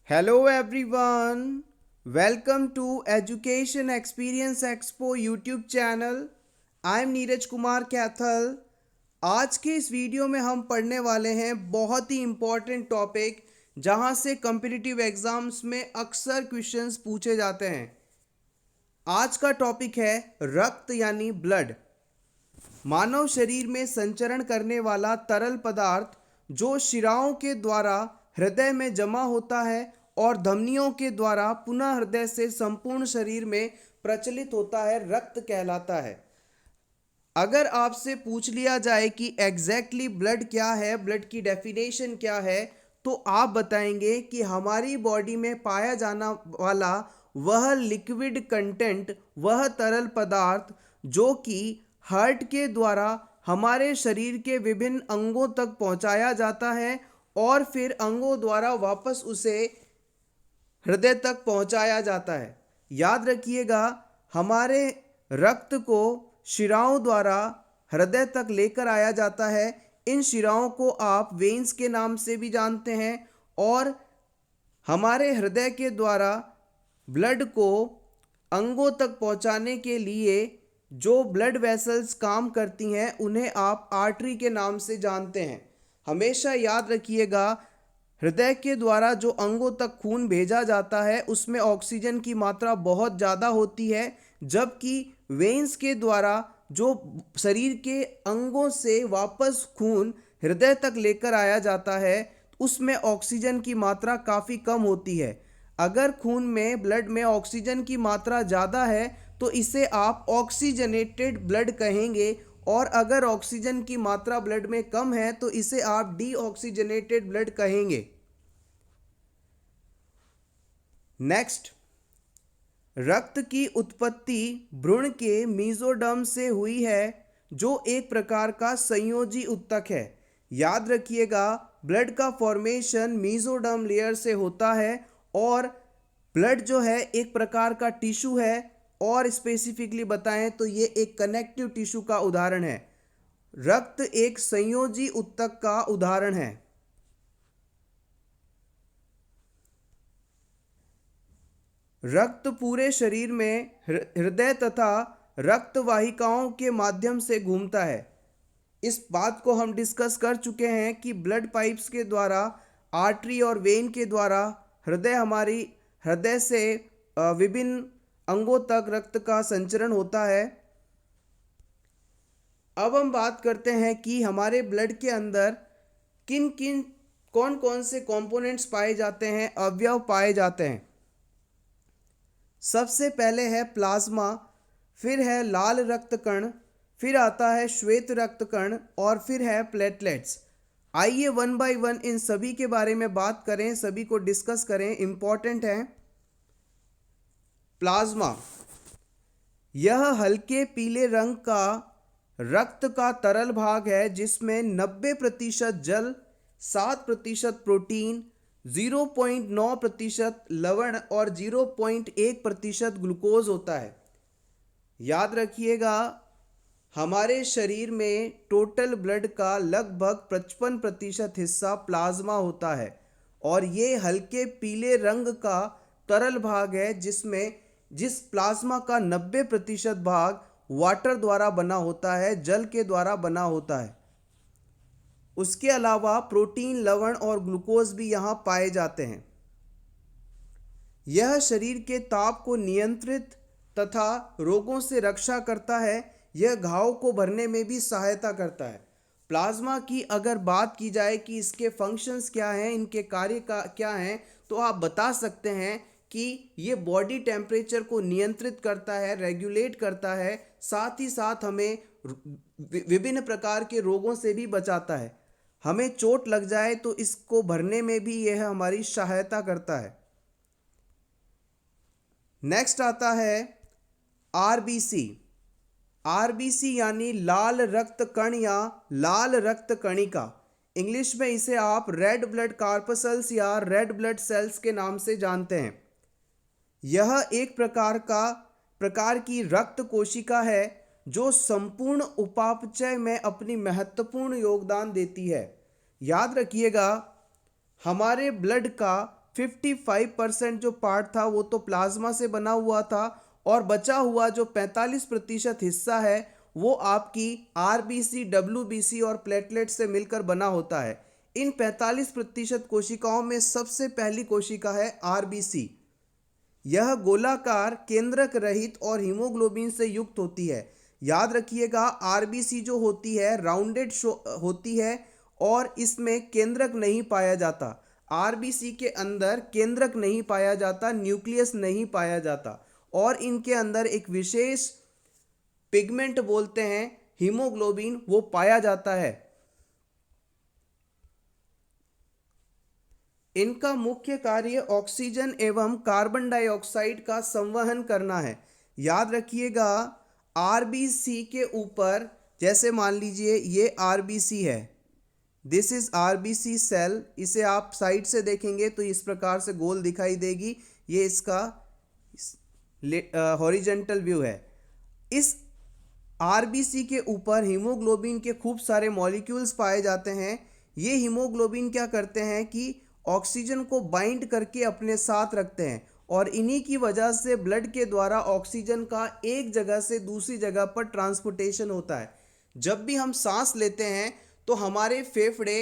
Hello everyone, welcome to Education Experience Expo YouTube channel. I am Neeraj Kumar Kaithal. आज के इस video में हम पढ़ने वाले हैं बहुत ही इम्पॉर्टेंट टॉपिक जहां से कम्पिटिटिव एग्जाम्स में अक्सर क्वेश्चंस पूछे जाते हैं। आज का टॉपिक है रक्त यानी ब्लड। मानव शरीर में संचरण करने वाला तरल पदार्थ जो शिराओं के द्वारा हृदय में जमा होता है और धमनियों के द्वारा पुनः हृदय से संपूर्ण शरीर में प्रचलित होता है, रक्त कहलाता है। अगर आपसे पूछ लिया जाए कि एग्जैक्टली ब्लड क्या है, ब्लड की डेफिनेशन क्या है, तो आप बताएंगे कि हमारी बॉडी में पाया जाना वाला वह लिक्विड कंटेंट, वह तरल पदार्थ जो कि हार्ट के द्वारा हमारे शरीर के विभिन्न अंगों तक पहुंचाया जाता है और फिर अंगों द्वारा वापस उसे हृदय तक पहुंचाया जाता है। याद रखिएगा, हमारे रक्त को शिराओं द्वारा हृदय तक लेकर आया जाता है। इन शिराओं को आप वेन्स के नाम से भी जानते हैं और हमारे हृदय के द्वारा ब्लड को अंगों तक पहुंचाने के लिए जो ब्लड वेसल्स काम करती हैं उन्हें आप आर्टरी के नाम से जानते हैं। हमेशा याद रखिएगा, हृदय के द्वारा जो अंगों तक खून भेजा जाता है उसमें ऑक्सीजन की मात्रा बहुत ज़्यादा होती है, जबकि वेन्स के द्वारा जो शरीर के अंगों से वापस खून हृदय तक लेकर आया जाता है उसमें ऑक्सीजन की मात्रा काफ़ी कम होती है। अगर खून में, ब्लड में ऑक्सीजन की मात्रा ज़्यादा है तो इसे आप ऑक्सीजनेटेड ब्लड कहेंगे, और अगर ऑक्सीजन की मात्रा ब्लड में कम है तो इसे आप डीऑक्सीजनेटेड ब्लड कहेंगे। नेक्स्ट, रक्त की उत्पत्ति भ्रूण के मीजोडर्म से हुई है जो एक प्रकार का संयोजी ऊतक है। याद रखिएगा, ब्लड का फॉर्मेशन मीजोडर्म लेयर से होता है और ब्लड जो है एक प्रकार का टिश्यू है, और स्पेसिफिकली बताएं तो ये एक कनेक्टिव टिश्यू का उदाहरण है। रक्त एक संयोजी ऊतक का उदाहरण है। रक्त पूरे शरीर में हृदय तथा रक्त वाहिकाओं के माध्यम से घूमता है। इस बात को हम डिस्कस कर चुके हैं कि ब्लड पाइप्स के द्वारा, आर्टरी और वेन के द्वारा हमारी हृदय से विभिन्न अंगों तक रक्त का संचरण होता है। अब हम बात करते हैं कि हमारे ब्लड के अंदर किन किन, कौन कौन से कंपोनेंट्स पाए जाते हैं, अवयव पाए जाते हैं। सबसे पहले है प्लाज्मा, फिर है लाल रक्त कण, फिर आता है श्वेत रक्त कण और फिर है प्लेटलेट्स। आइए वन बाय वन इन सभी के बारे में बात करें, सभी को डिस्कस करें, इंपॉर्टेंट है। प्लाज्मा, यह हल्के पीले रंग का रक्त का तरल भाग है जिसमें 90% जल, 7% प्रोटीन, 0.9% लवण और 0.1% ग्लूकोज होता है। याद रखिएगा, हमारे शरीर में टोटल ब्लड का लगभग 55% हिस्सा प्लाज्मा होता है और ये हल्के पीले रंग का तरल भाग है जिस प्लाज्मा का 90% भाग वाटर द्वारा बना होता है, जल के द्वारा बना होता है। उसके अलावा प्रोटीन, लवण और ग्लूकोज भी यहाँ पाए जाते हैं। यह शरीर के ताप को नियंत्रित तथा रोगों से रक्षा करता है। यह घाव को भरने में भी सहायता करता है। प्लाज्मा की अगर बात की जाए कि इसके फंक्शंस क्या हैं, इनके कार्य का क्या हैं, तो आप बता सकते हैं कि ये बॉडी टेम्परेचर को नियंत्रित करता है, रेगुलेट करता है, साथ ही साथ हमें विभिन्न प्रकार के रोगों से भी बचाता है। हमें चोट लग जाए तो इसको भरने में भी यह हमारी सहायता करता है। नेक्स्ट आता है आरबीसी। आरबीसी यानी लाल रक्त कण या लाल रक्त कणिका। इंग्लिश में इसे आप रेड ब्लड कार्पसल्स या रेड ब्लड सेल्स के नाम से जानते हैं। यह एक प्रकार की रक्त कोशिका है जो संपूर्ण उपापचय में अपनी महत्वपूर्ण योगदान देती है। याद रखिएगा, हमारे ब्लड का 55% जो पार्ट था वो तो प्लाज्मा से बना हुआ था और बचा हुआ जो 45% हिस्सा है वो आपकी आरबीसी, डब्ल्यूबीसी और प्लेटलेट से मिलकर बना होता है। इन 45% कोशिकाओं में सबसे पहली कोशिका है आरबीसी। यह गोलाकार, केंद्रक रहित और हीमोग्लोबिन से युक्त होती है। याद रखिएगा, आरबीसी जो होती है राउंडेड होती है और इसमें केंद्रक नहीं पाया जाता। आरबीसी के अंदर केंद्रक नहीं पाया जाता, न्यूक्लियस नहीं पाया जाता और इनके अंदर एक विशेष पिगमेंट बोलते हैं हीमोग्लोबिन, वो पाया जाता है। इनका मुख्य कार्य ऑक्सीजन एवं कार्बन डाइऑक्साइड का संवहन करना है। याद रखिएगा, आरबीसी के ऊपर जैसे मान लीजिए ये आरबीसी है, दिस इज आरबीसी सेल। इसे आप साइड से देखेंगे तो इस प्रकार से गोल दिखाई देगी, ये इसका हॉरिजेंटल व्यू है। इस आरबीसी के ऊपर हीमोग्लोबिन के खूब सारे मॉलिक्यूल्स पाए जाते हैं। ये हीमोग्लोबिन क्या करते हैं कि ऑक्सीजन को बाइंड करके अपने साथ रखते हैं और इन्हीं की वजह से ब्लड के द्वारा ऑक्सीजन का एक जगह से दूसरी जगह पर ट्रांसपोर्टेशन होता है। जब भी हम सांस लेते हैं तो हमारे फेफड़े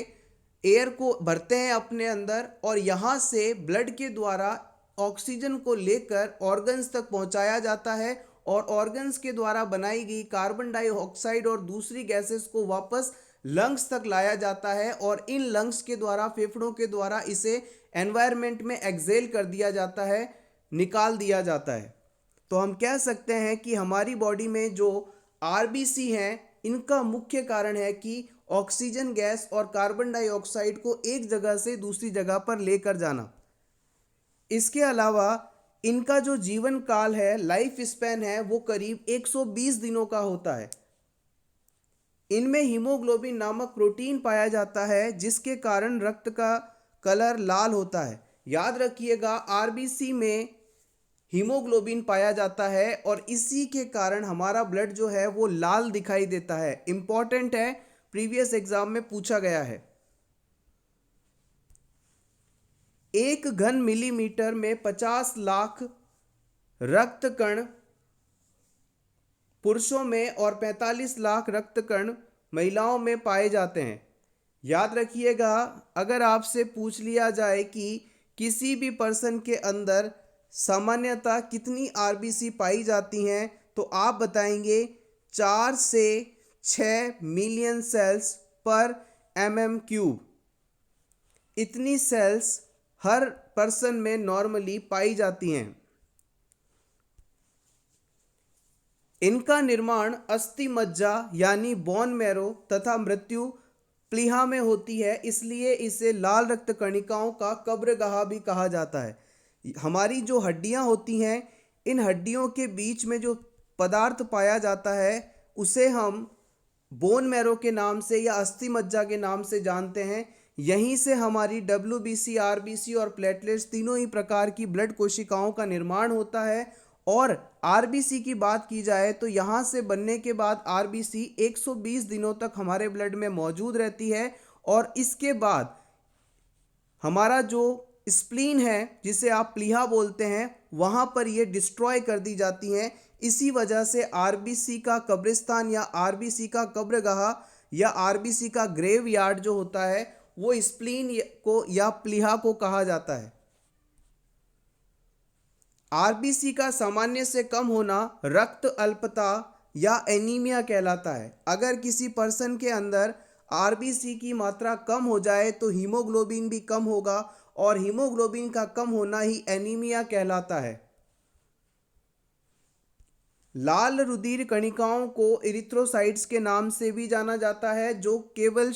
एयर को भरते हैं अपने अंदर और यहाँ से ब्लड के द्वारा ऑक्सीजन को लेकर ऑर्गन्स तक पहुँचाया जाता है और ऑर्गन्स के द्वारा बनाई गई कार्बन डाइऑक्साइड और दूसरी गैसेस को वापस लंग्स तक लाया जाता है और इन लंग्स के द्वारा, फेफड़ों के द्वारा इसे एनवायरनमेंट में एक्सेल कर दिया जाता है, निकाल दिया जाता है। तो हम कह सकते हैं कि हमारी बॉडी में जो आरबीसी हैं, इनका मुख्य कारण है कि ऑक्सीजन गैस और कार्बन डाइऑक्साइड को एक जगह से दूसरी जगह पर लेकर जाना। इसके अलावा इनका जो जीवन काल है, लाइफ स्पैन है, वो करीब 120 दिनों का होता है। इनमें हीमोग्लोबिन नामक प्रोटीन पाया जाता है जिसके कारण रक्त का कलर लाल होता है। याद रखिएगा, आरबीसी में हीमोग्लोबिन पाया जाता है और इसी के कारण हमारा ब्लड जो है वो लाल दिखाई देता है। इंपॉर्टेंट है, प्रीवियस एग्जाम में पूछा गया है। 1 घन मिलीमीटर में 50 लाख रक्त कण पुरुषों में और 45 लाख रक्त कण महिलाओं में पाए जाते हैं। याद रखिएगा, अगर आपसे पूछ लिया जाए कि किसी भी पर्सन के अंदर सामान्यतः कितनी आरबीसी पाई जाती हैं तो आप बताएंगे 4 से 6 मिलियन सेल्स पर mm³। इतनी सेल्स हर पर्सन में नॉर्मली पाई जाती हैं। इनका निर्माण अस्थि मज्जा यानी बोन मैरो तथा मृत्यु प्लीहा में होती है, इसलिए इसे लाल रक्त कणिकाओं का कब्रगाह भी कहा जाता है। हमारी जो हड्डियां होती हैं, इन हड्डियों के बीच में जो पदार्थ पाया जाता है उसे हम बोन मैरो के नाम से या अस्थि मज्जा के नाम से जानते हैं। यहीं से हमारी डब्ल्यूबीसी, आरबीसी और प्लेटलेट्स तीनों ही प्रकार की ब्लड कोशिकाओं का निर्माण होता है। और आरबीसी की बात की जाए तो यहाँ से बनने के बाद आरबीसी 120 दिनों तक हमारे ब्लड में मौजूद रहती है और इसके बाद हमारा जो स्प्लीन है, जिसे आप प्लीहा बोलते हैं, वहाँ पर ये डिस्ट्रॉय कर दी जाती हैं। इसी वजह से आरबीसी का कब्रिस्तान या आरबीसी का कब्रगाह या आरबीसी का ग्रेव यार्ड जो होता है वो स्प्लीन को या प्लीहा को कहा जाता है। आरबीसी का सामान्य से कम होना रक्त अल्पता या एनीमिया कहलाता है। अगर किसी पर्सन के अंदर आरबीसी की मात्रा कम हो जाए तो हीमोग्लोबिन भी कम होगा और हीमोग्लोबिन का कम होना ही एनीमिया कहलाता है। लाल रुधिर कणिकाओं को इरिथ्रोसाइट्स के नाम से भी जाना जाता है, जो केवल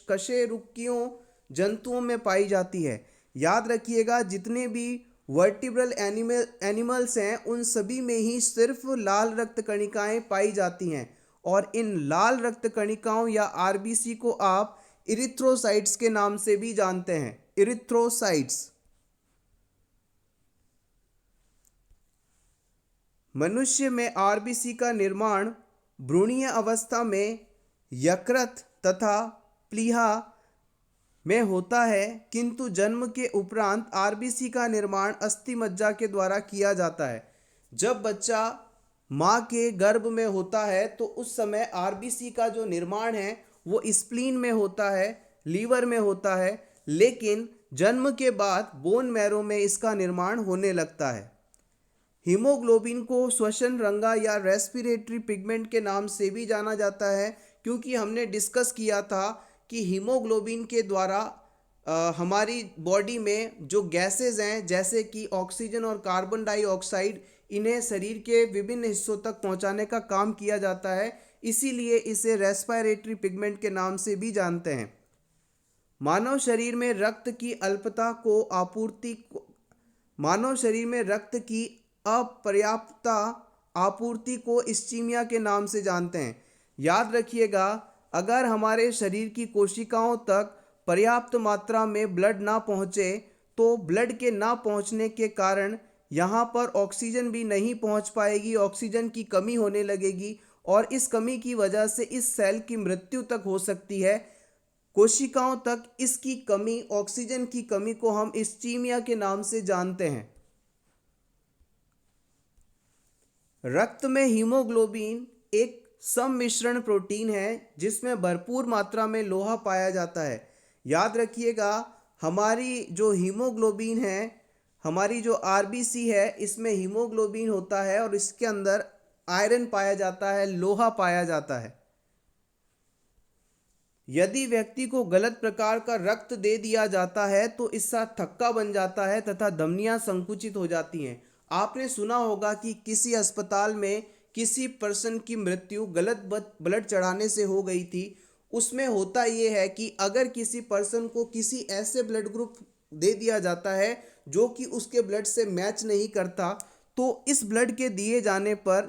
कशेरुकियों जंतुओं में पाई जाती है। याद रखिएगा, जितने भी वर्टिब्रल एनिमल्स हैं उन सभी में ही सिर्फ लाल रक्त कणिकाएं पाई जाती हैं और इन लाल रक्त कणिकाओं या आरबीसी को आप इरिथ्रोसाइट्स के नाम से भी जानते हैं। इरिथ्रोसाइट्स। मनुष्य में आरबीसी का निर्माण भ्रूणीय अवस्था में यकृत तथा प्लीहा में होता है, किंतु जन्म के उपरांत आरबीसी का निर्माण अस्थि मज्जा के द्वारा किया जाता है। जब बच्चा माँ के गर्भ में होता है तो उस समय आरबीसी का जो निर्माण है वो स्प्लीन में होता है, लीवर में होता है, लेकिन जन्म के बाद बोन मैरो में इसका निर्माण होने लगता है। हीमोग्लोबिन को श्वसन रंगा या रेस्पिरेटरी पिगमेंट के नाम से भी जाना जाता है, क्योंकि हमने डिस्कस किया था कि हीमोग्लोबिन के द्वारा हमारी बॉडी में जो गैसेज हैं जैसे कि ऑक्सीजन और कार्बन डाइऑक्साइड, इन्हें शरीर के विभिन्न हिस्सों तक पहुंचाने का काम किया जाता है, इसीलिए इसे रेस्पिरेटरी पिगमेंट के नाम से भी जानते हैं। मानव शरीर में रक्त की अल्पता को मानव शरीर में रक्त की अपर्याप्तता आपूर्ति को इस्चीमिया के नाम से जानते हैं। याद रखिएगा, अगर हमारे शरीर की कोशिकाओं तक पर्याप्त मात्रा में ब्लड ना पहुँचे तो ब्लड के ना पहुँचने के कारण यहाँ पर ऑक्सीजन भी नहीं पहुँच पाएगी, ऑक्सीजन की कमी होने लगेगी और इस कमी की वजह से इस सेल की मृत्यु तक हो सकती है। कोशिकाओं तक इसकी कमी, ऑक्सीजन की कमी को हम इस्चीमिया के नाम से जानते हैं। रक्त में हीमोग्लोबिन एक सम्मिश्रण प्रोटीन है जिसमें भरपूर मात्रा में लोहा पाया जाता है। याद रखिएगा, हमारी जो हीमोग्लोबिन है, हमारी जो आरबीसी है, इसमें हीमोग्लोबिन होता है और इसके अंदर आयरन पाया जाता है, लोहा पाया जाता है। यदि व्यक्ति को गलत प्रकार का रक्त दे दिया जाता है तो इसका थक्का बन जाता है तथा धमनियां संकुचित हो जाती हैं। आपने सुना होगा कि किसी अस्पताल में किसी पर्सन की मृत्यु गलत ब्लड चढ़ाने से हो गई थी। उसमें होता ये है कि अगर किसी पर्सन को किसी ऐसे ब्लड ग्रुप दे दिया जाता है जो कि उसके ब्लड से मैच नहीं करता, तो इस ब्लड के दिए जाने पर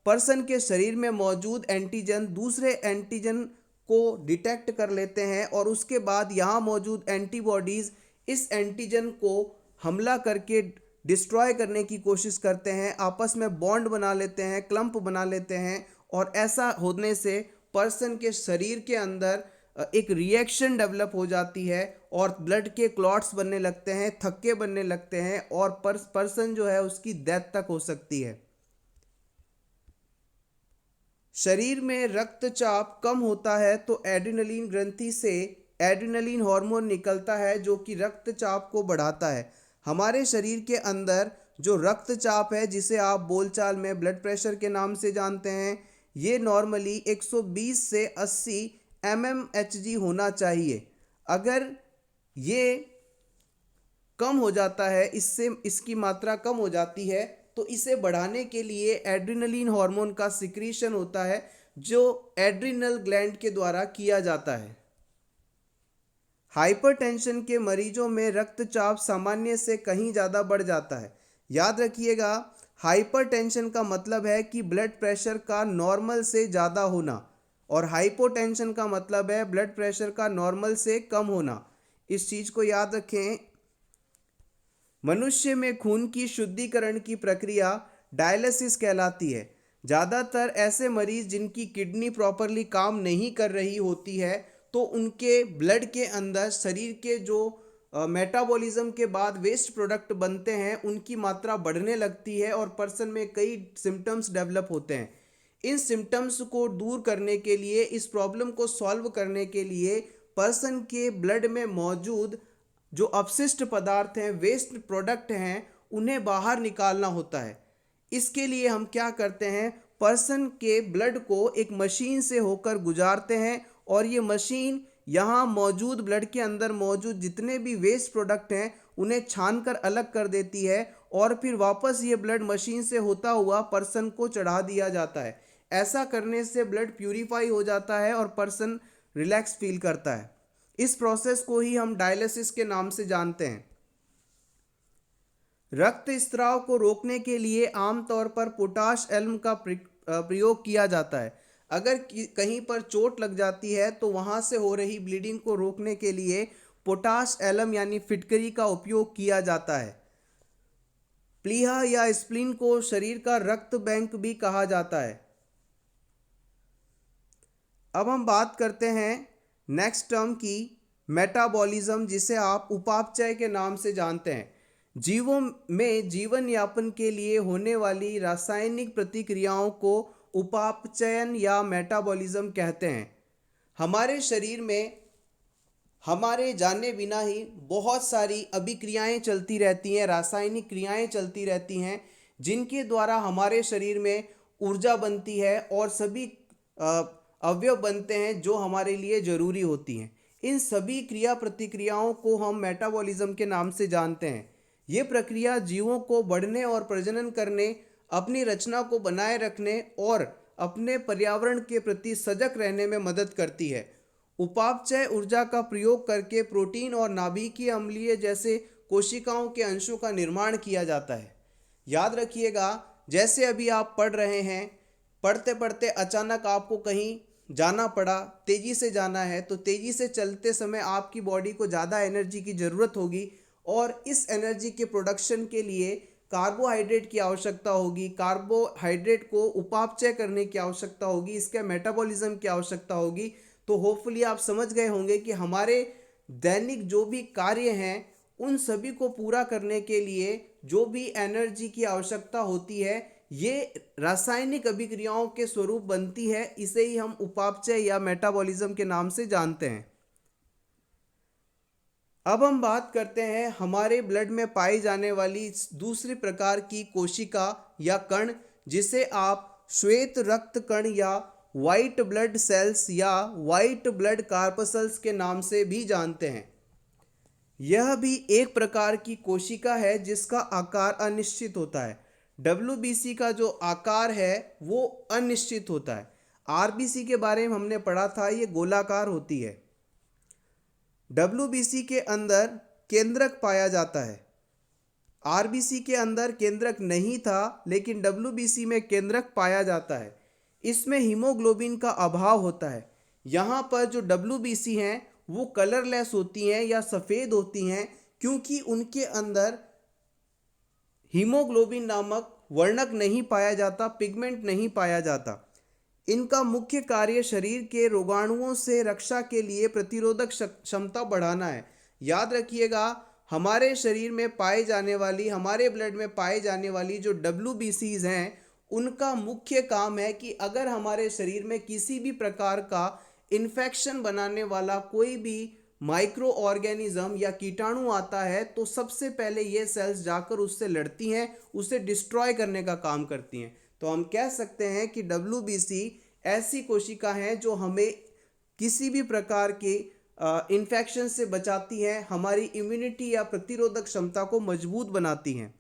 पर्सन के शरीर में मौजूद एंटीजन दूसरे एंटीजन को डिटेक्ट कर लेते हैं और उसके बाद यहाँ मौजूद एंटीबॉडीज़ इस एंटीजन को हमला करके डिस्ट्रॉय करने की कोशिश करते हैं, आपस में बॉन्ड बना लेते हैं, क्लम्प बना लेते हैं और ऐसा होने से पर्सन के शरीर के अंदर एक रिएक्शन डेवलप हो जाती है और ब्लड के क्लॉट्स बनने लगते हैं, थक्के बनने लगते हैं और पर्सन जो है उसकी डेथ तक हो सकती है। शरीर में रक्तचाप कम होता है तो एड्रेनलिन ग्रंथि से एड्रेनलिन हार्मोन निकलता है जो कि रक्तचाप को बढ़ाता है। हमारे शरीर के अंदर जो रक्तचाप है, जिसे आप बोलचाल में ब्लड प्रेशर के नाम से जानते हैं, ये नॉर्मली 120 से 80 mmHg होना चाहिए। अगर ये कम हो जाता है, इससे इसकी मात्रा कम हो जाती है, तो इसे बढ़ाने के लिए एड्रेनलिन हार्मोन का सिक्रीशन होता है जो एड्रिनल ग्लैंड के द्वारा किया जाता है। हाइपरटेंशन के मरीजों में रक्तचाप सामान्य से कहीं ज़्यादा बढ़ जाता है। याद रखिएगा, हाइपरटेंशन का मतलब है कि ब्लड प्रेशर का नॉर्मल से ज़्यादा होना और हाइपोटेंशन का मतलब है ब्लड प्रेशर का नॉर्मल से कम होना। इस चीज़ को याद रखें। मनुष्य में खून की शुद्धिकरण की प्रक्रिया डायलिसिस कहलाती है। ज़्यादातर ऐसे मरीज जिनकी किडनी प्रॉपरली काम नहीं कर रही होती है तो उनके ब्लड के अंदर शरीर के जो मेटाबॉलिज्म के बाद वेस्ट प्रोडक्ट बनते हैं उनकी मात्रा बढ़ने लगती है और पर्सन में कई सिम्टम्स डेवलप होते हैं। इन सिम्टम्स को दूर करने के लिए, इस प्रॉब्लम को सॉल्व करने के लिए पर्सन के ब्लड में मौजूद जो अपशिष्ट पदार्थ हैं, वेस्ट प्रोडक्ट हैं, उन्हें बाहर निकालना होता है। इसके लिए हम क्या करते हैं, पर्सन के ब्लड को एक मशीन से होकर गुजारते हैं और ये मशीन यहाँ मौजूद ब्लड के अंदर मौजूद जितने भी वेस्ट प्रोडक्ट हैं उन्हें छान कर अलग कर देती है और फिर वापस ये ब्लड मशीन से होता हुआ पर्सन को चढ़ा दिया जाता है। ऐसा करने से ब्लड प्यूरिफाई हो जाता है और पर्सन रिलैक्स फील करता है। इस प्रोसेस को ही हम डायलिसिस के नाम से जानते हैं। रक्त स्त्राव को रोकने के लिए आमतौर पर पोटाश एल्म का प्रयोग किया जाता है। अगर कहीं पर चोट लग जाती है तो वहां से हो रही ब्लीडिंग को रोकने के लिए पोटाश एलम यानी फिटकरी का उपयोग किया जाता है। प्लीहा या स्प्लीन को शरीर का रक्त बैंक भी कहा जाता है। अब हम बात करते हैं नेक्स्ट टर्म की, मेटाबॉलिज्म, जिसे आप उपापचय के नाम से जानते हैं। जीवों में जीवन यापन के लिए होने वाली रासायनिक प्रतिक्रियाओं को उपापचयन या मेटाबॉलिज्म कहते हैं। हमारे शरीर में हमारे जाने बिना ही बहुत सारी अभिक्रियाएं चलती रहती हैं, रासायनिक क्रियाएं चलती रहती हैं, जिनके द्वारा हमारे शरीर में ऊर्जा बनती है और सभी अ, अवयव बनते हैं जो हमारे लिए ज़रूरी होती हैं। इन सभी क्रिया प्रतिक्रियाओं को हम मेटाबॉलिज्म के नाम से जानते हैं। ये प्रक्रिया जीवों को बढ़ने और प्रजनन करने, अपनी रचना को बनाए रखने और अपने पर्यावरण के प्रति सजग रहने में मदद करती है। उपापचय ऊर्जा का प्रयोग करके प्रोटीन और नाभिकीय अम्लीय जैसे कोशिकाओं के अंशों का निर्माण किया जाता है। याद रखिएगा, जैसे अभी आप पढ़ रहे हैं, पढ़ते पढ़ते अचानक आपको कहीं जाना पड़ा, तेज़ी से जाना है, तो तेज़ी से चलते समय आपकी बॉडी को ज़्यादा एनर्जी की ज़रूरत होगी और इस एनर्जी के प्रोडक्शन के लिए कार्बोहाइड्रेट की आवश्यकता होगी। कार्बोहाइड्रेट को उपापचय करने की आवश्यकता होगी, इसके मेटाबॉलिज्म की आवश्यकता होगी। तो होपफुली आप समझ गए होंगे कि हमारे दैनिक जो भी कार्य हैं उन सभी को पूरा करने के लिए जो भी एनर्जी की आवश्यकता होती है, ये रासायनिक अभिक्रियाओं के स्वरूप बनती है। इसे ही हम उपापचय या मेटाबॉलिज्म के नाम से जानते हैं। अब हम बात करते हैं हमारे ब्लड में पाई जाने वाली दूसरी प्रकार की कोशिका या कण, जिसे आप श्वेत रक्त कण या वाइट ब्लड सेल्स या वाइट ब्लड कार्पसल्स के नाम से भी जानते हैं। यह भी एक प्रकार की कोशिका है जिसका आकार अनिश्चित होता है। डब्ल्यूबीसी का जो आकार है वो अनिश्चित होता है। आरबीसी के बारे में हमने पढ़ा था, ये गोलाकार होती है। डब्ल्यूबीसी के अंदर केंद्रक पाया जाता है। आरबीसी के अंदर केंद्रक नहीं था, लेकिन डब्ल्यूबीसी में केंद्रक पाया जाता है। इसमें हीमोग्लोबिन का अभाव होता है। यहाँ पर जो डब्ल्यूबीसी हैं वो कलरलेस होती हैं या सफ़ेद होती हैं, क्योंकि उनके अंदर हीमोग्लोबिन नामक वर्णक नहीं पाया जाता, पिगमेंट नहीं पाया जाता। इनका मुख्य कार्य शरीर के रोगाणुओं से रक्षा के लिए प्रतिरोधक क्षमता बढ़ाना है। याद रखिएगा, हमारे शरीर में पाए जाने वाली, हमारे ब्लड में पाए जाने वाली जो डब्ल्यूबीसीज हैं, उनका मुख्य काम है कि अगर हमारे शरीर में किसी भी प्रकार का इन्फेक्शन बनाने वाला कोई भी माइक्रो ऑर्गेनिज्म या कीटाणु आता है, तो सबसे पहले ये सेल्स जाकर उससे लड़ती हैं, उसे डिस्ट्रॉय करने का काम करती हैं। तो हम कह सकते हैं कि डब्ल्यूबीसी ऐसी कोशिका हैं जो हमें किसी भी प्रकार के इन्फेक्शन से बचाती हैं, हमारी इम्यूनिटी या प्रतिरोधक क्षमता को मजबूत बनाती हैं।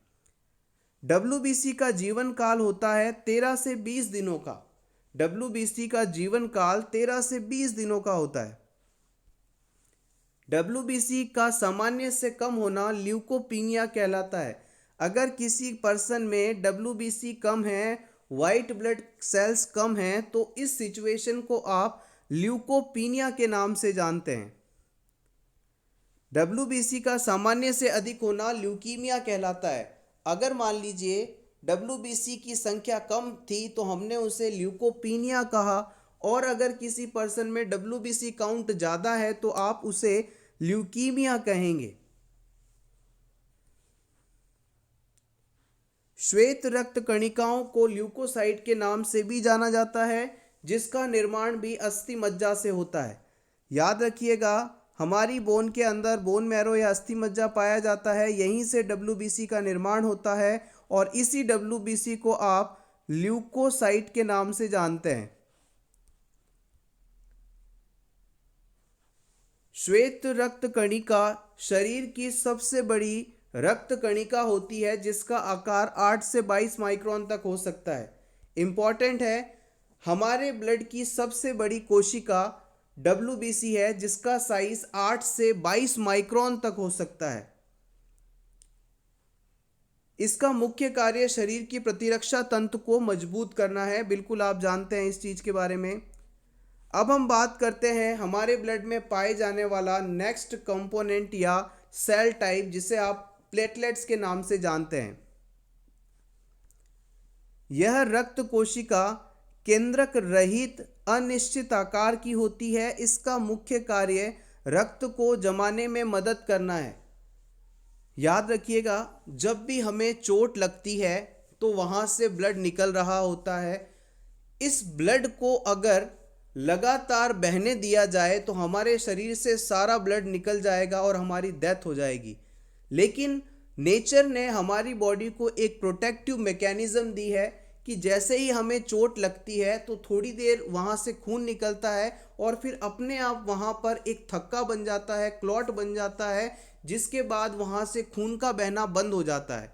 डब्ल्यूबीसी का जीवन काल होता है 13 से 20 दिनों का। डब्ल्यूबीसी का जीवन काल 13 से 20 दिनों का होता है। डब्ल्यूबीसी का सामान्य से कम होना ल्यूकोपीनिया कहलाता है। अगर किसी पर्सन में डब्ल्यूबीसी कम है, वाइट ब्लड सेल्स कम हैं, तो इस सिचुएशन को आप ल्यूकोपीनिया के नाम से जानते हैं। डब्ल्यूबीसी का सामान्य से अधिक होना ल्यूकीमिया कहलाता है। अगर मान लीजिए डब्ल्यूबीसी की संख्या कम थी तो हमने उसे ल्यूकोपीनिया कहा, और अगर किसी पर्सन में डब्ल्यूबीसी काउंट ज़्यादा है तो आप उसे ल्यूकीमिया कहेंगे। श्वेत रक्त कणिकाओं को ल्यूकोसाइट के नाम से भी जाना जाता है, जिसका निर्माण भी अस्थि मज्जा से होता है। याद रखिएगा, हमारी बोन के अंदर बोन मैरो या अस्थि मज्जा पाया जाता है, यहीं से डब्ल्यूबीसी का निर्माण होता है, और इसी डब्ल्यूबीसी को आप ल्यूकोसाइट के नाम से जानते हैं। श्वेत रक्त कणिका शरीर की सबसे बड़ी रक्त कणिका होती है, जिसका आकार 8 से 22 माइक्रोन तक हो सकता है। इम्पॉर्टेंट है, हमारे ब्लड की सबसे बड़ी कोशिका डब्ल्यूबीसी है, जिसका साइज 8 से 22 माइक्रोन तक हो सकता है। इसका मुख्य कार्य शरीर की प्रतिरक्षा तंत्र को मजबूत करना है। बिल्कुल आप जानते हैं इस चीज़ के बारे में। अब हम बात करते हैं हमारे ब्लड में पाए जाने वाला नेक्स्ट कंपोनेंट या सेल टाइप, जिसे आप प्लेटलेट्स के नाम से जानते हैं। यह रक्त कोशिका केंद्रक रहित अनिश्चित आकार की होती है। इसका मुख्य कार्य रक्त को जमाने में मदद करना है। याद रखिएगा, जब भी हमें चोट लगती है तो वहाँ से ब्लड निकल रहा होता है। इस ब्लड को अगर लगातार बहने दिया जाए तो हमारे शरीर से सारा ब्लड निकल जाएगा और हमारी डेथ हो जाएगी। लेकिन नेचर ने हमारी बॉडी को एक प्रोटेक्टिव मैकेनिज्म दी है कि जैसे ही हमें चोट लगती है तो थोड़ी देर वहाँ से खून निकलता है और फिर अपने आप वहाँ पर एक थक्का बन जाता है, क्लॉट बन जाता है, जिसके बाद वहाँ से खून का बहना बंद हो जाता है।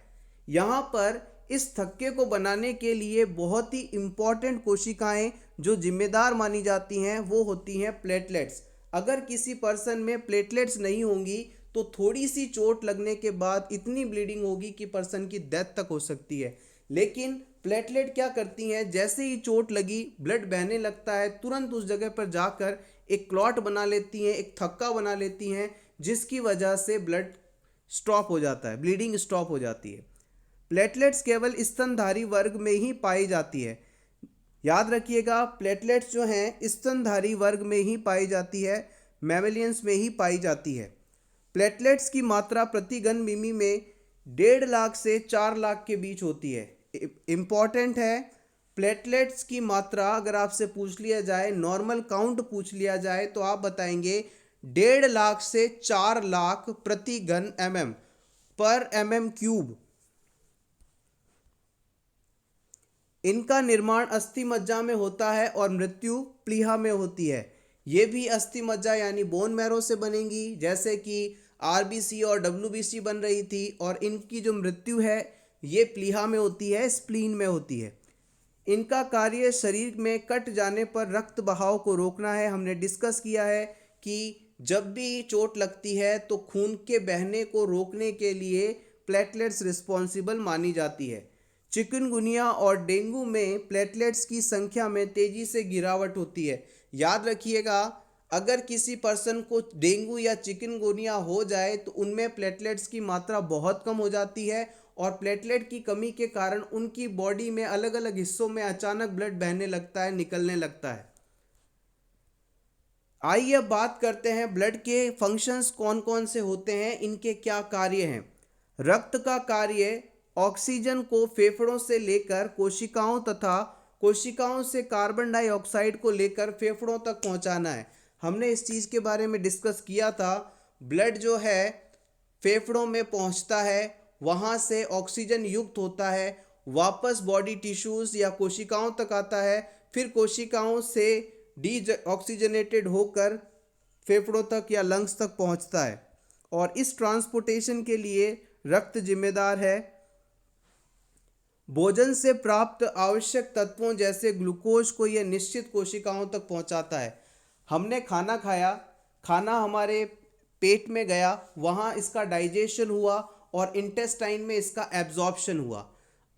यहाँ पर इस थक्के को बनाने के लिए बहुत ही इम्पॉर्टेंट कोशिकाएं जो जिम्मेदार मानी जाती हैं वो होती हैं प्लेटलेट्स। अगर किसी पर्सन में प्लेटलेट्स नहीं होंगी तो थोड़ी सी चोट लगने के बाद इतनी ब्लीडिंग होगी कि पर्सन की डेथ तक हो सकती है। लेकिन प्लेटलेट क्या करती हैं, जैसे ही चोट लगी ब्लड बहने लगता है, तुरंत उस जगह पर जाकर एक क्लॉट बना लेती हैं, एक थक्का बना लेती हैं, जिसकी वजह से ब्लड स्टॉप हो जाता है, ब्लीडिंग स्टॉप हो जाती है। प्लेटलेट्स केवल स्तनधारी वर्ग में ही पाई जाती है। याद रखिएगा, प्लेटलेट्स जो हैं स्तनधारी वर्ग में ही पाई जाती है, मैमेलियंस में ही पाई जाती है। प्लेटलेट्स की मात्रा प्रति घन मिमी में 1.5 लाख से 4 लाख के बीच होती है। इम्पॉर्टेंट है, प्लेटलेट्स की मात्रा अगर आपसे पूछ लिया जाए, नॉर्मल काउंट पूछ लिया जाए तो आप बताएंगे 1.5 लाख से 4 लाख प्रति घन mm पर mm क्यूब। इनका निर्माण अस्थि मज्जा में होता है और मृत्यु प्लीहा में होती है। ये भी अस्थि मज्जा यानी बोन मैरो से बनेंगी, जैसे कि आरबीसी और डब्ल्यूबीसी बन रही थी, और इनकी जो मृत्यु है ये प्लीहा में होती है, स्प्लीन में होती है। इनका कार्य शरीर में कट जाने पर रक्त बहाव को रोकना है। हमने डिस्कस किया है कि जब भी चोट लगती है तो खून के बहने को रोकने के लिए प्लेटलेट्स रिस्पॉन्सिबल मानी जाती है। चिकनगुनिया और डेंगू में प्लेटलेट्स की संख्या में तेजी से गिरावट होती है। याद रखिएगा, अगर किसी पर्सन को डेंगू या चिकनगुनिया हो जाए तो उनमें प्लेटलेट्स की मात्रा बहुत कम हो जाती है और प्लेटलेट की कमी के कारण उनकी बॉडी में अलग अलग हिस्सों में अचानक ब्लड बहने लगता है, निकलने लगता है। आइए अब बात करते हैं ब्लड के फंक्शंस कौन कौन से होते हैं, इनके क्या कार्य हैं। रक्त का कार्य ऑक्सीजन को फेफड़ों से लेकर कोशिकाओं तथा कोशिकाओं से कार्बन डाइऑक्साइड को लेकर फेफड़ों तक पहुंचाना है। हमने इस चीज़ के बारे में डिस्कस किया था। ब्लड जो है फेफड़ों में पहुंचता है, वहां से ऑक्सीजन युक्त होता है, वापस बॉडी टिश्यूज़ या कोशिकाओं तक आता है, फिर कोशिकाओं से ऑक्सीजनेटेड होकर फेफड़ों तक या लंग्स तक पहुंचता है। और इस ट्रांसपोर्टेशन के लिए रक्त जिम्मेदार है। भोजन से प्राप्त आवश्यक तत्वों जैसे ग्लूकोज को यह निश्चित कोशिकाओं तक पहुंचाता है। हमने खाना खाया, खाना हमारे पेट में गया, वहाँ इसका डाइजेशन हुआ और इंटेस्टाइन में इसका एब्जॉर्प्शन हुआ।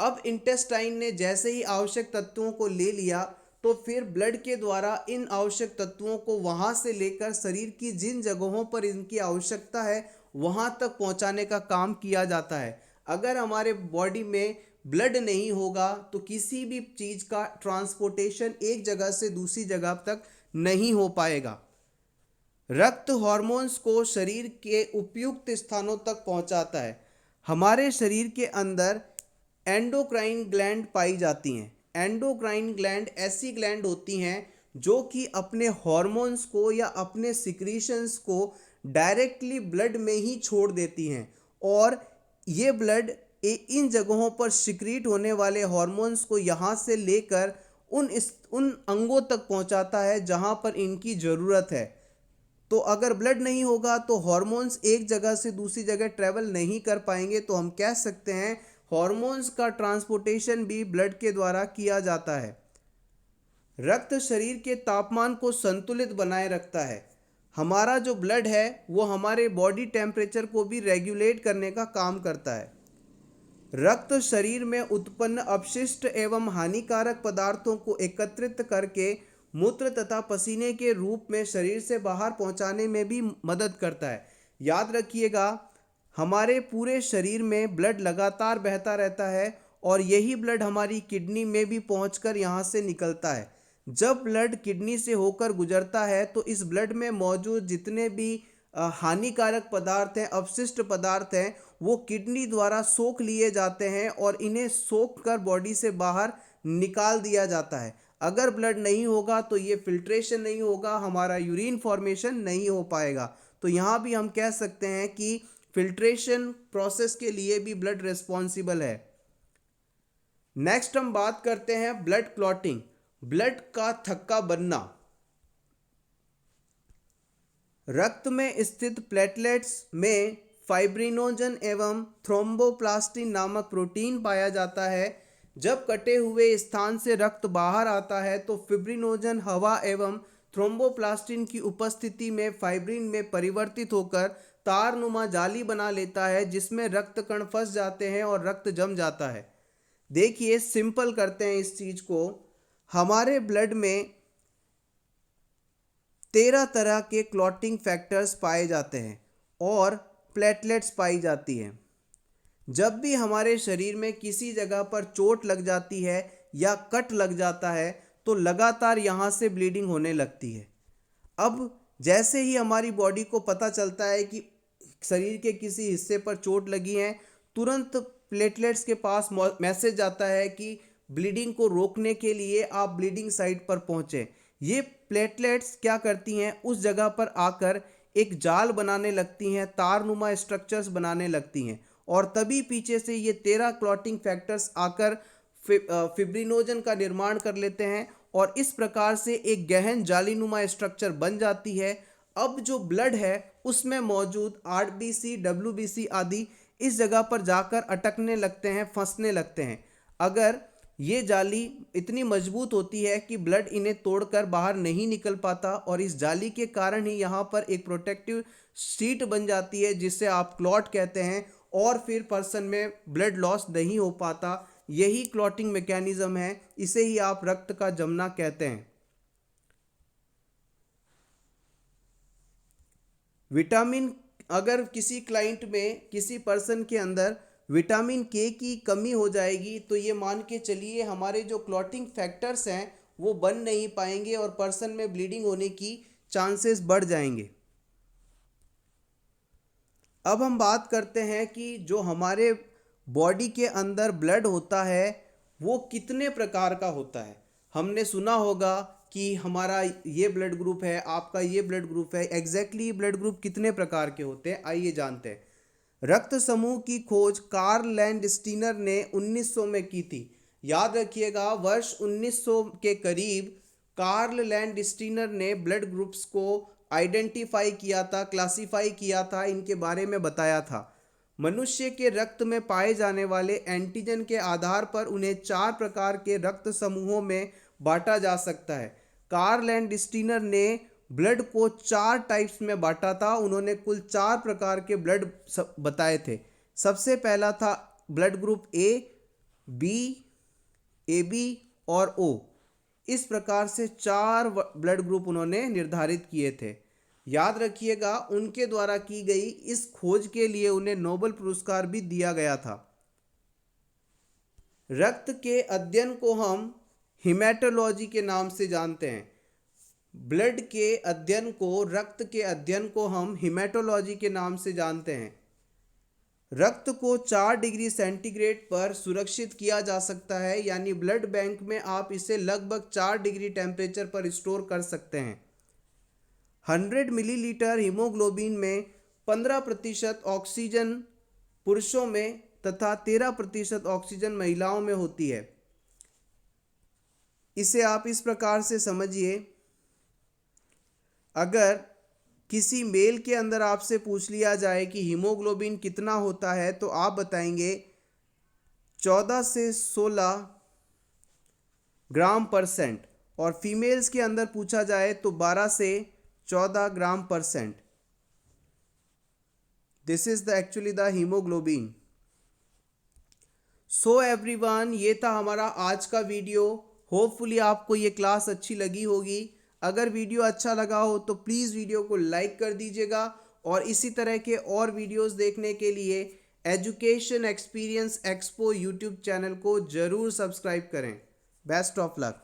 अब इंटेस्टाइन ने जैसे ही आवश्यक तत्वों को ले लिया तो फिर ब्लड के द्वारा इन आवश्यक तत्वों को वहाँ से लेकर शरीर की जिन जगहों पर इनकी आवश्यकता है वहाँ तक पहुँचाने का काम किया जाता है। अगर हमारे बॉडी में ब्लड नहीं होगा तो किसी भी चीज़ का ट्रांसपोर्टेशन एक जगह से दूसरी जगह तक नहीं हो पाएगा। रक्त हॉर्मोन्स को शरीर के उपयुक्त स्थानों तक पहुंचाता है। हमारे शरीर के अंदर एंडोक्राइन ग्लैंड पाई जाती हैं। एंडोक्राइन ग्लैंड ऐसी ग्लैंड होती हैं जो कि अपने हॉर्मोन्स को या अपने सिक्रीशंस को डायरेक्टली ब्लड में ही छोड़ देती हैं और ये ब्लड इन जगहों पर सिक्रीट होने वाले हॉर्मोन्स को यहाँ से लेकर उन अंगों तक पहुँचाता है जहाँ पर इनकी ज़रूरत है। तो अगर ब्लड नहीं होगा तो हॉर्मोन्स एक जगह से दूसरी जगह ट्रैवल नहीं कर पाएंगे। तो हम कह सकते हैं हॉर्मोन्स का ट्रांसपोर्टेशन भी ब्लड के द्वारा किया जाता है। रक्त शरीर के तापमान को संतुलित बनाए रखता है। हमारा जो ब्लड है वो हमारे बॉडी टेम्परेचर को भी रेगुलेट करने का काम करता है। रक्त शरीर में उत्पन्न अपशिष्ट एवं हानिकारक पदार्थों को एकत्रित करके मूत्र तथा पसीने के रूप में शरीर से बाहर पहुंचाने में भी मदद करता है। याद रखिएगा, हमारे पूरे शरीर में ब्लड लगातार बहता रहता है और यही ब्लड हमारी किडनी में भी पहुंचकर यहाँ से निकलता है। जब ब्लड किडनी से होकर गुजरता है तो इस ब्लड में मौजूद जितने भी हानिकारक पदार्थ हैं, अपशिष्ट पदार्थ हैं, वो किडनी द्वारा सोख लिए जाते हैं और इन्हें सोख कर बॉडी से बाहर निकाल दिया जाता है। अगर ब्लड नहीं होगा तो ये फिल्ट्रेशन नहीं होगा, हमारा यूरिन फॉर्मेशन नहीं हो पाएगा। तो यहाँ भी हम कह सकते हैं कि फिल्ट्रेशन प्रोसेस के लिए भी ब्लड रिस्पॉन्सिबल है। नेक्स्ट हम बात करते हैं ब्लड क्लॉटिंग, ब्लड का थक्का बनना। रक्त में स्थित प्लेटलेट्स में फाइब्रिनोजन एवं थ्रोम्बोप्लास्टिन नामक प्रोटीन पाया जाता है। जब कटे हुए स्थान से रक्त बाहर आता है तो फिब्रिनोजन हवा एवं थ्रोम्बोप्लास्टिन की उपस्थिति में फाइब्रिन में परिवर्तित होकर तारनुमा जाली बना लेता है, जिसमें रक्त कण फंस जाते हैं और रक्त जम जाता है। देखिए, सिंपल करते हैं इस चीज को। हमारे ब्लड में 13 तरह के क्लॉटिंग फैक्टर्स पाए जाते हैं और प्लेटलेट्स पाई जाती हैं। जब भी हमारे शरीर में किसी जगह पर चोट लग जाती है या कट लग जाता है तो लगातार यहाँ से ब्लीडिंग होने लगती है। अब जैसे ही हमारी बॉडी को पता चलता है कि शरीर के किसी हिस्से पर चोट लगी है, तुरंत प्लेटलेट्स के पास मैसेज आता है कि ब्लीडिंग को रोकने के लिए आप ब्लीडिंग साइट पर पहुंचे। ये प्लेटलेट्स क्या करती हैं, उस जगह पर आकर एक जाल बनाने लगती हैं, तारनुमा स्ट्रक्चर्स बनाने लगती हैं और तभी पीछे से ये 13 क्लॉटिंग फैक्टर्स आकर फिब्रिनोजन का निर्माण कर लेते हैं और इस प्रकार से एक गहन जालीनुमा स्ट्रक्चर बन जाती है। अब जो ब्लड है उसमें मौजूद आरबीसी, डब्ल्यूबीसी आदि इस जगह पर जाकर अटकने लगते हैं, फंसने लगते हैं। अगर ये जाली इतनी मजबूत होती है कि ब्लड इन्हें तोड़कर बाहर नहीं निकल पाता और इस जाली के कारण ही यहाँ पर एक प्रोटेक्टिव शीट बन जाती है जिसे आप क्लॉट कहते हैं और फिर पर्सन में ब्लड लॉस नहीं हो पाता। यही क्लॉटिंग मैकेनिज्म है, इसे ही आप रक्त का जमना कहते हैं। विटामिन, अगर किसी क्लाइंट में, किसी पर्सन के अंदर विटामिन के की कमी हो जाएगी तो ये मान के चलिए हमारे जो क्लॉटिंग फैक्टर्स हैं वो बन नहीं पाएंगे और पर्सन में ब्लीडिंग होने की चांसेस बढ़ जाएंगे। अब हम बात करते हैं कि जो हमारे बॉडी के अंदर ब्लड होता है वो कितने प्रकार का होता है। हमने सुना होगा कि हमारा ये ब्लड ग्रुप है, आपका ये ब्लड ग्रुप है। एग्जैक्टली ब्लड ग्रुप कितने प्रकार के होते हैं, आइए जानते हैं। रक्त समूह की खोज कार्ल लैंडस्टीनर ने 1900 में की थी। याद रखिएगा, वर्ष 1900 के करीब कार्ल लैंडस्टीनर ने ब्लड ग्रुप्स को आइडेंटिफाई किया था, क्लासिफाई किया था, इनके बारे में बताया था। मनुष्य के रक्त में पाए जाने वाले एंटीजन के आधार पर उन्हें 4 प्रकार के रक्त समूहों में बांटा जा सकता है। कार्ल लैंडस्टीनर ने ब्लड को 4 टाइप्स में बांटा था। उन्होंने कुल 4 प्रकार के ब्लड बताए थे। सबसे पहला था blood group A, B, A B और ओ। इस प्रकार से 4 ब्लड ग्रुप उन्होंने निर्धारित किए थे। याद रखिएगा, उनके द्वारा की गई इस खोज के लिए उन्हें नोबेल पुरस्कार भी दिया गया था। रक्त के अध्ययन को हम हिमेटोलॉजी के नाम से जानते हैं। ब्लड के अध्ययन को, रक्त के अध्ययन को हम हिमेटोलॉजी के नाम से जानते हैं। रक्त को 4 डिग्री सेंटीग्रेड पर सुरक्षित किया जा सकता है, यानी ब्लड बैंक में आप इसे लगभग 4 डिग्री टेम्परेचर पर स्टोर कर सकते हैं। 100 मिलीलीटर हीमोग्लोबिन में 15% ऑक्सीजन पुरुषों में तथा 13% ऑक्सीजन महिलाओं में होती है। इसे आप इस प्रकार से समझिए, अगर किसी मेल के अंदर आपसे पूछ लिया जाए कि हीमोग्लोबिन कितना होता है तो आप बताएंगे 14 से 16 ग्राम %, और फीमेल्स के अंदर पूछा जाए तो 12 से 14 ग्राम %। This is the actually the haemoglobin. So everyone, ये था हमारा आज का वीडियो। होपफुली आपको ये क्लास अच्छी लगी होगी। अगर वीडियो अच्छा लगा हो तो प्लीज़ वीडियो को लाइक कर दीजिएगा और इसी तरह के और वीडियोस देखने के लिए education experience expo YouTube channel को ज़रूर सब्सक्राइब करें। Best of luck.